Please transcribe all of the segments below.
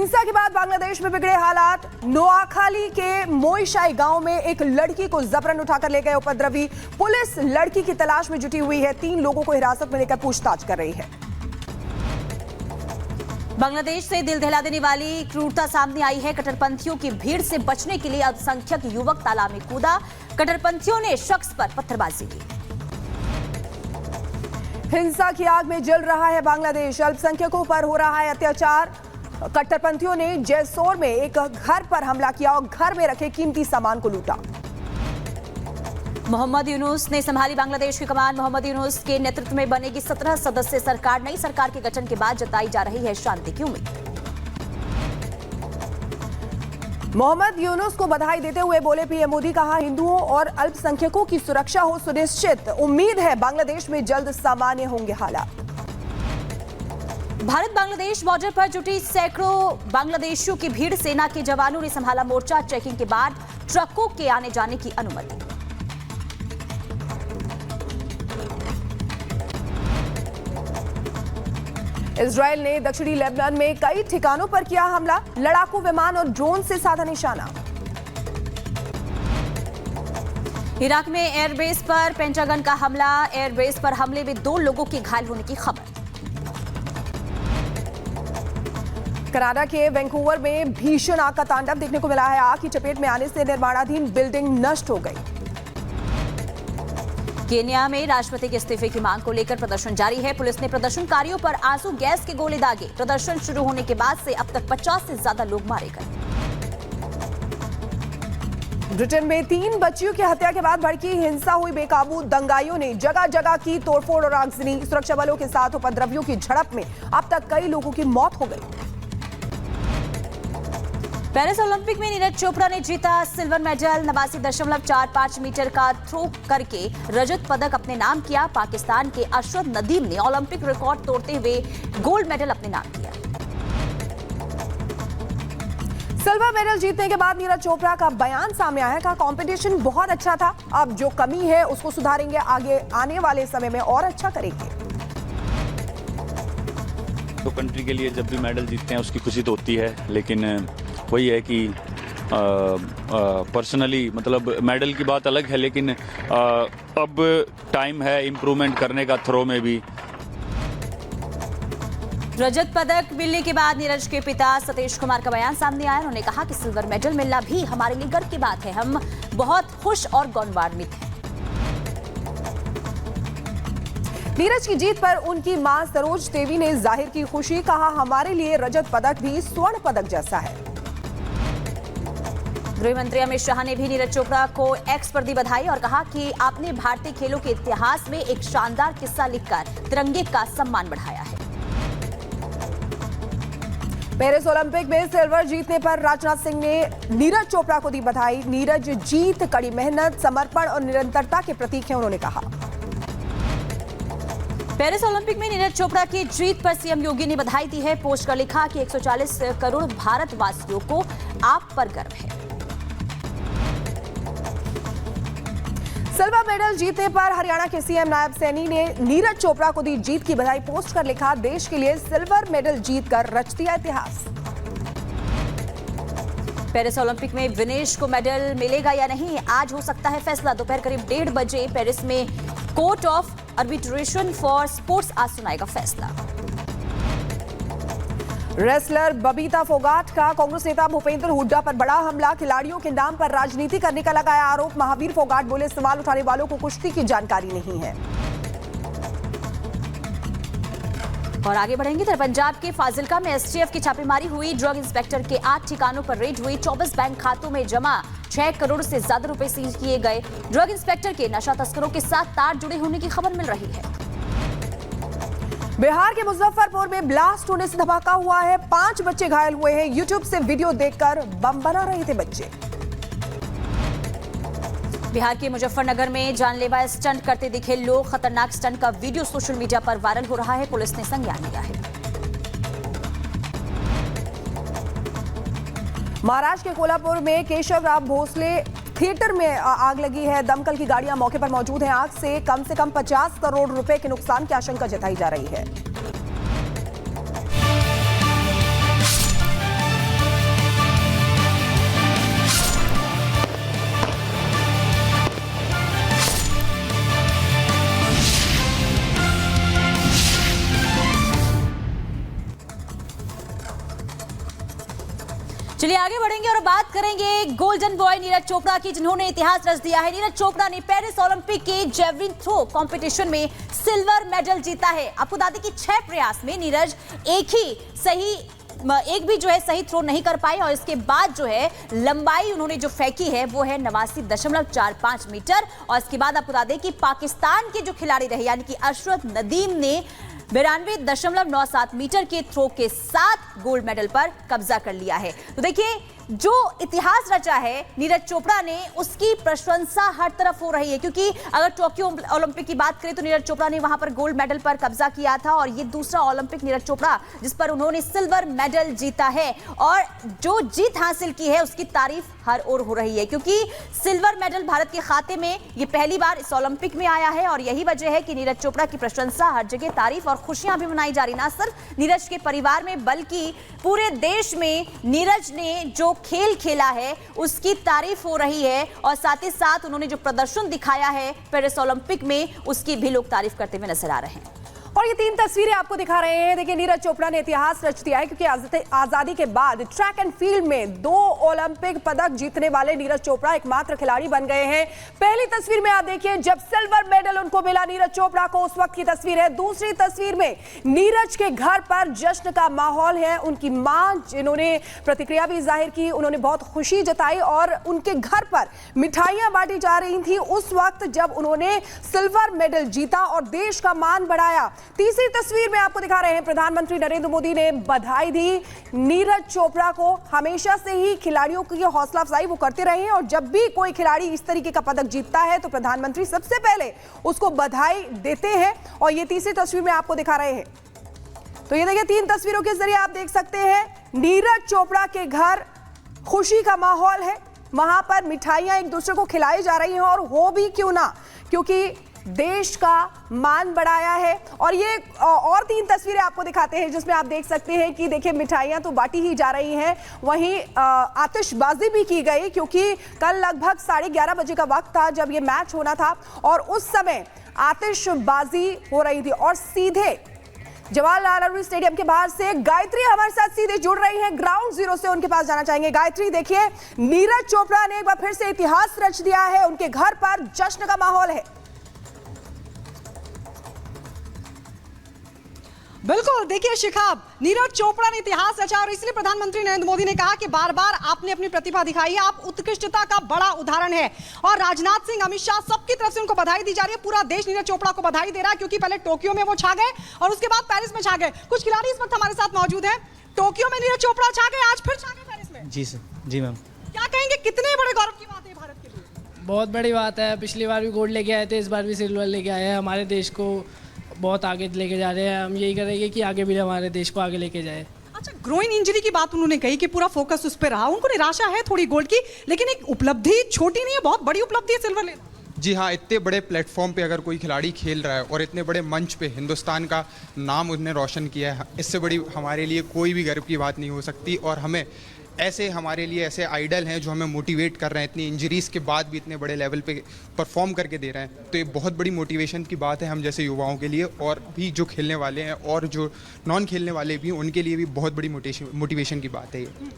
हिंसा के बाद बांग्लादेश में बिगड़े हालात। नोआखाली के मोईशाई गांव में एक लड़की को जबरन उठाकर ले गए उपद्रवी। पुलिस लड़की की तलाश में जुटी हुई है। 3 लोगों को हिरासत में लेकर पूछताछ कर रही है। बांग्लादेश से दिल दहला देने वाली क्रूरता सामने आई है। कट्टरपंथियों की भीड़ से बचने के लिए अल्पसंख्यक युवक तालाब में कूदा। कट्टरपंथियों ने शख्स पर पत्थरबाजी की। हिंसा की आग में जल रहा है बांग्लादेश। अल्पसंख्यकों पर हो रहा है अत्याचार। कट्टरपंथियों ने जैसोर में एक घर पर हमला किया और घर में रखे कीमती सामान को लूटा। मोहम्मद यूनुस ने संभाली बांग्लादेश की कमान। मोहम्मद यूनुस के नेतृत्व में बनेगी 17 सदस्य सरकार। नई सरकार के गठन के बाद जताई जा रही है शांति की उम्मीद। मोहम्मद यूनुस को बधाई देते हुए बोले पीएम मोदी, कहा हिंदुओं और अल्पसंख्यकों की सुरक्षा हो सुनिश्चित। उम्मीद है बांग्लादेश में जल्द सामान्य होंगे हालात। भारत बांग्लादेश बॉर्डर पर जुटी सैकड़ों बांग्लादेशियों की भीड़। सेना के जवानों ने संभाला मोर्चा। चेकिंग के बाद ट्रकों के आने जाने की अनुमति। इजरायल ने दक्षिणी लेबनान में कई ठिकानों पर किया हमला। लड़ाकू विमान और ड्रोन से साधा निशाना। इराक में एयरबेस पर पेंटागन का हमला। एयरबेस पर हमले में 2 लोगों के घायल होने की खबर। कनाडा के वैंकूवर में भीषण आग का तांडव देखने को मिला है। आग की चपेट में आने से निर्माणाधीन बिल्डिंग नष्ट हो गई। केन्या में राष्ट्रपति के इस्तीफे की मांग को लेकर प्रदर्शन जारी है। पुलिस ने प्रदर्शनकारियों पर आंसू गैस के गोले दागे। प्रदर्शन शुरू होने के बाद से अब तक 50 से ज्यादा लोग मारे गए। ब्रिटेन में 3 बच्चियों की हत्या के बाद भड़की हिंसा हुई बेकाबू। दंगाइयों ने जगह जगह की तोड़फोड़ और आगजनी। सुरक्षा बलों के साथ उपद्रवियों की झड़प में अब तक कई लोगों की मौत हो गई। पेरिस ओलंपिक में नीरज चोपड़ा ने जीता सिल्वर मेडल। 89.45 मीटर का थ्रो करके रजत पदक अपने नाम किया। पाकिस्तान के अशरफ नदीम ने ओलंपिक रिकॉर्ड तोड़ते हुए गोल्ड मेडल अपने नाम किया। सिल्वर मेडल जीतने के बाद नीरज चोपड़ा का बयान सामने आया। कहा कंपटीशन बहुत अच्छा था, अब जो कमी है उसको सुधारेंगे, आगे आने वाले समय में और अच्छा करेंगे। तो कंट्री के लिए जब भी मेडल जीतते हैं उसकी खुशी तो होती है, लेकिन वही है कि पर्सनली मतलब मेडल की बात अलग है, लेकिन अब टाइम है इम्प्रूवमेंट करने का थ्रो में भी। रजत पदक मिलने के बाद नीरज के पिता सतीश कुमार का बयान सामने आया। उन्होंने कहा कि सिल्वर मेडल मिलना भी हमारे लिए गर्व की बात है। हम बहुत खुश और गौरवान्वित हैं। नीरज की जीत पर उनकी मां सरोज देवी ने जाहिर की खुशी। कहा हमारे लिए रजत पदक भी स्वर्ण पदक जैसा है। गृह मंत्री अमित शाह ने भी नीरज चोपड़ा को एक्स पर दी बधाई और कहा कि आपने भारतीय खेलों के इतिहास में एक शानदार किस्सा लिखकर तिरंगे का सम्मान बढ़ाया है। पेरिस ओलंपिक में सिल्वर जीतने पर राजनाथ सिंह ने नीरज चोपड़ा को दी बधाई। नीरज जीत कड़ी मेहनत, समर्पण और निरंतरता के प्रतीक है, उन्होंने कहा। पेरिस ओलंपिक में नीरज चोपड़ा की जीत पर सीएम योगी ने बधाई दी है। पोस्ट कर लिखा कि 140 करोड़ भारतवासियों को आप पर गर्व है। सिल्वर मेडल जीतने पर हरियाणा के सीएम नायब सैनी ने नीरज चोपड़ा को दी जीत की बधाई। पोस्ट कर लिखा, देश के लिए सिल्वर मेडल जीतकर रच दिया इतिहास। पेरिस ओलंपिक में विनेश को मेडल मिलेगा या नहीं, आज हो सकता है फैसला। दोपहर करीब 1:30 बजे पेरिस में court of arbitration for sports आज सुनाएगा फैसला। रेसलर बबीता फोगाट का कांग्रेस नेता भूपेंद्र हुड्डा पर बड़ा हमला। खिलाड़ियों के नाम पर राजनीति करने का लगाया आरोप। महावीर फोगाट बोले, सवाल उठाने वालों को कुश्ती की जानकारी नहीं है। और आगे बढ़ेंगे तो पंजाब के फाजिलका में एसटीएफ की छापेमारी हुई। ड्रग इंस्पेक्टर के 8 ठिकानों पर रेड हुई। 24 बैंक खातों में जमा 6 करोड़ से ज्यादा रुपए सीज किए गए। ड्रग इंस्पेक्टर के नशा तस्करों के साथ तार जुड़े होने की खबर मिल रही है। बिहार के मुजफ्फरपुर में ब्लास्ट होने से धमाका हुआ है। 5 बच्चे घायल हुए हैं। यूट्यूब से वीडियो देखकर बम बना रहे थे बच्चे। बिहार के मुजफ्फरनगर में जानलेवा स्टंट करते दिखे लोग। खतरनाक स्टंट का वीडियो सोशल मीडिया पर वायरल हो रहा है। पुलिस ने संज्ञान लिया है। महाराष्ट्र के कोल्हापुर में केशवराव भोसले थिएटर में आग लगी है। दमकल की गाड़ियां मौके पर मौजूद हैं। आग से कम 50 करोड़ रुपए के नुकसान की आशंका जताई जा रही है। चलिए आगे बढ़ेंगे और बात करेंगे गोल्डन बॉय नीरज चोपड़ा की, जिन्होंने इतिहास रच दिया है। नीरज चोपड़ा ने पेरिस ओलंपिक के जेवलिन थ्रो कंपटीशन में सिल्वर मेडल जीता है। आपको बता दें कि 6 प्रयास में नीरज एक भी जो है सही थ्रो नहीं कर पाए और इसके बाद जो है लंबाई उन्होंने जो फेंकी है वो है 89.45 मीटर। और इसके बाद आपको बता दें कि पाकिस्तान के जो खिलाड़ी रहे यानी कि अशरफ नदीम ने 92.97 मीटर के थ्रो के साथ गोल्ड मेडल पर कब्जा कर लिया है। तो देखिए जो इतिहास रचा है नीरज चोपड़ा ने, उसकी प्रशंसा हर तरफ हो रही है, क्योंकि अगर टोक्यो ओलंपिक की बात करें तो नीरज चोपड़ा ने वहां पर गोल्ड मेडल पर कब्जा किया था और ये दूसरा ओलंपिक नीरज चोपड़ा जिस पर उन्होंने सिल्वर मेडल जीता है। और जो जीत हासिल की है उसकी तारीफ हर ओर हो रही है, क्योंकि सिल्वर मेडल भारत के खाते में ये पहली बार इस ओलंपिक में आया है और यही वजह है कि नीरज चोपड़ा की प्रशंसा हर जगह, तारीफ और खुशियां भी मनाई जा रही। ना सिर्फ नीरज के परिवार में बल्कि पूरे देश में नीरज ने जो खेल खेला है उसकी तारीफ हो रही है और साथ ही साथ उन्होंने जो प्रदर्शन दिखाया है पेरिस ओलंपिक में उसकी भी लोग तारीफ करते हुए नजर आ रहे हैं। और ये 3 तस्वीरें आपको दिखा रहे हैं। देखिए नीरज चोपड़ा ने इतिहास रच दिया है, क्योंकि आजादी के बाद ट्रैक एंड फील्ड में 2 ओलंपिक पदक जीतने वाले नीरज चोपड़ा एकमात्र खिलाड़ी बन गए हैं। पहली तस्वीर में आप देखिए जब सिल्वर मेडल उनको मिला नीरज चोपड़ा को, उस वक्त की तस्वीर है। दूसरी तस्वीर में नीरज के घर पर जश्न का माहौल है। उनकी मां जिन्होंने प्रतिक्रिया भी जाहिर की, उन्होंने बहुत खुशी जताई और उनके घर पर मिठाइयां बांटी जा रही थी उस वक्त जब उन्होंने सिल्वर मेडल जीता और देश का मान बढ़ाया। तीसरी तस्वीर में आपको दिखा रहे हैं प्रधानमंत्री नरेंद्र मोदी ने बधाई दी नीरज चोपड़ा को। हमेशा से ही खिलाड़ियों की हौसला अफजाई वो करते रहे हैं और जब भी कोई खिलाड़ी इस तरीके का पदक जीतता है तो प्रधानमंत्री सबसे पहले उसको बधाई देते हैं और ये तीसरी तस्वीर में आपको दिखा रहे हैं। तो ये देखिए 3 तस्वीरों के जरिए आप देख सकते हैं नीरज चोपड़ा के घर खुशी का माहौल है, वहां पर मिठाइयां एक दूसरे को खिलाई जा रही हैं और हो भी क्यों ना, क्योंकि देश का मान बढ़ाया है। और ये और 3 तस्वीरें आपको दिखाते हैं जिसमें आप देख सकते हैं कि देखिए मिठाइयां तो बांटी ही जा रही हैं, वहीं आतिशबाजी भी की गई, क्योंकि कल लगभग 11:30 बजे का वक्त था जब ये मैच होना था और उस समय आतिशबाजी हो रही थी। और सीधे जवाहरलाल नेहरू स्टेडियम के बाहर से गायत्री हमारे साथ सीधे जुड़ रही हैं, ग्राउंड जीरो से उनके पास जाना चाहेंगे। गायत्री, देखिए नीरज चोपड़ा ने एक बार फिर से इतिहास रच दिया है, उनके घर पर जश्न का माहौल है। बिल्कुल, देखिए शिखाब, नीरज चोपड़ा ने इतिहास रचा और इसलिए प्रधानमंत्री नरेंद्र मोदी ने कहा कि बार बार आपने अपनी प्रतिभा दिखाई है, आप उत्कृष्टता का बड़ा उदाहरण है। और राजनाथ सिंह, अमित शाह, सबकी तरफ से उनको बधाई दी जा रही है। पूरा देश नीरज चोपड़ा को बधाई दे रहा है, क्योंकि पहले टोक्यो में वो छा गए और उसके बाद पेरिस में छा गए। कुछ खिलाड़ी इस वक्त हमारे साथ मौजूद हैं। टोक्यो में नीरज चोपड़ा छा गए, आज फिर छा गए पेरिस में। जी सर, जी मैम। क्या कहेंगे, कितने बड़े गौरव की बात है भारत के लिए? बहुत बड़ी बात है। पिछली बार भी गोल्ड लेके आए थे, इस बार भी सिल्वर लेके आए हैं। हमारे देश को बहुत आगे लेके जा रहे हैं। हम यही करेंगे कि आगे भी हमारे देश को आगे लेके जाए। अच्छा, ग्रोइन इंजरी की बात उन्होंने कही कि पूरा फोकस उस पर रहा। उनको निराशा है थोड़ी गोल्ड की, लेकिन एक उपलब्धि छोटी नहीं है, बहुत बड़ी उपलब्धि है सिल्वर लेना। जी हाँ, इतने बड़े प्लेटफॉर्म पे अगर कोई खिलाड़ी खेल रहा है और इतने बड़े मंच पे हिंदुस्तान का नाम उसने रोशन किया है, इससे बड़ी हमारे लिए कोई भी गर्व की बात नहीं हो सकती। और हमें ऐसे, हमारे लिए ऐसे आइडल हैं जो हमें मोटिवेट कर रहे हैं, इतनी इंजरीज़ के बाद भी इतने बड़े लेवल पे परफॉर्म करके दे रहे हैं। तो ये बहुत बड़ी मोटिवेशन की बात है हम जैसे युवाओं के लिए, और भी जो खेलने वाले हैं और जो नॉन खेलने वाले भी, उनके लिए भी बहुत बड़ी मोटिवेशन की बात है ये।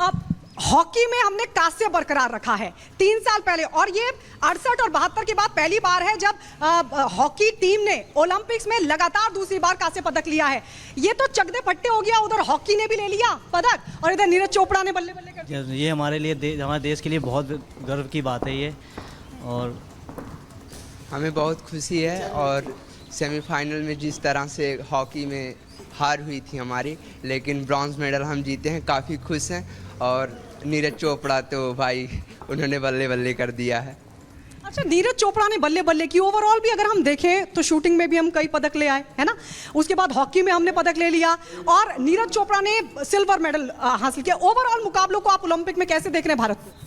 अब हॉकी में हमने कांस्य बरकरार रखा है 3 साल पहले, और ये 68 और 72 के बाद पहली बार है जब हॉकी टीम ने ओलंपिक्स में लगातार दूसरी बार कांस्य पदक लिया है। ये तो चकदे फट्टे हो गया, उधर हॉकी ने भी ले लिया पदक और इधर नीरज चोपड़ा ने बल्ले बल्ले कर दिया। ये हमारे लिए, हमारे देश के लिए बहुत गर्व की बात है ये, और हमें बहुत खुशी है। और सेमीफाइनल में जिस तरह से हॉकी में हार हुई थी हमारी, लेकिन ब्रॉन्ज मेडल हम जीते हैं, काफ़ी खुश हैं। और नीरज चोपड़ा तो भाई उन्होंने बल्ले बल्ले कर दिया है। अच्छा, नीरज चोपड़ा ने बल्ले बल्ले की। ओवरऑल भी अगर हम देखें तो शूटिंग में भी हम कई पदक ले आए, है ना। उसके बाद हॉकी में हमने पदक ले लिया और नीरज चोपड़ा ने सिल्वर मेडल हासिल किया। ओवरऑल मुकाबलों को आप ओलंपिक में कैसे देख रहे हैं भारत को?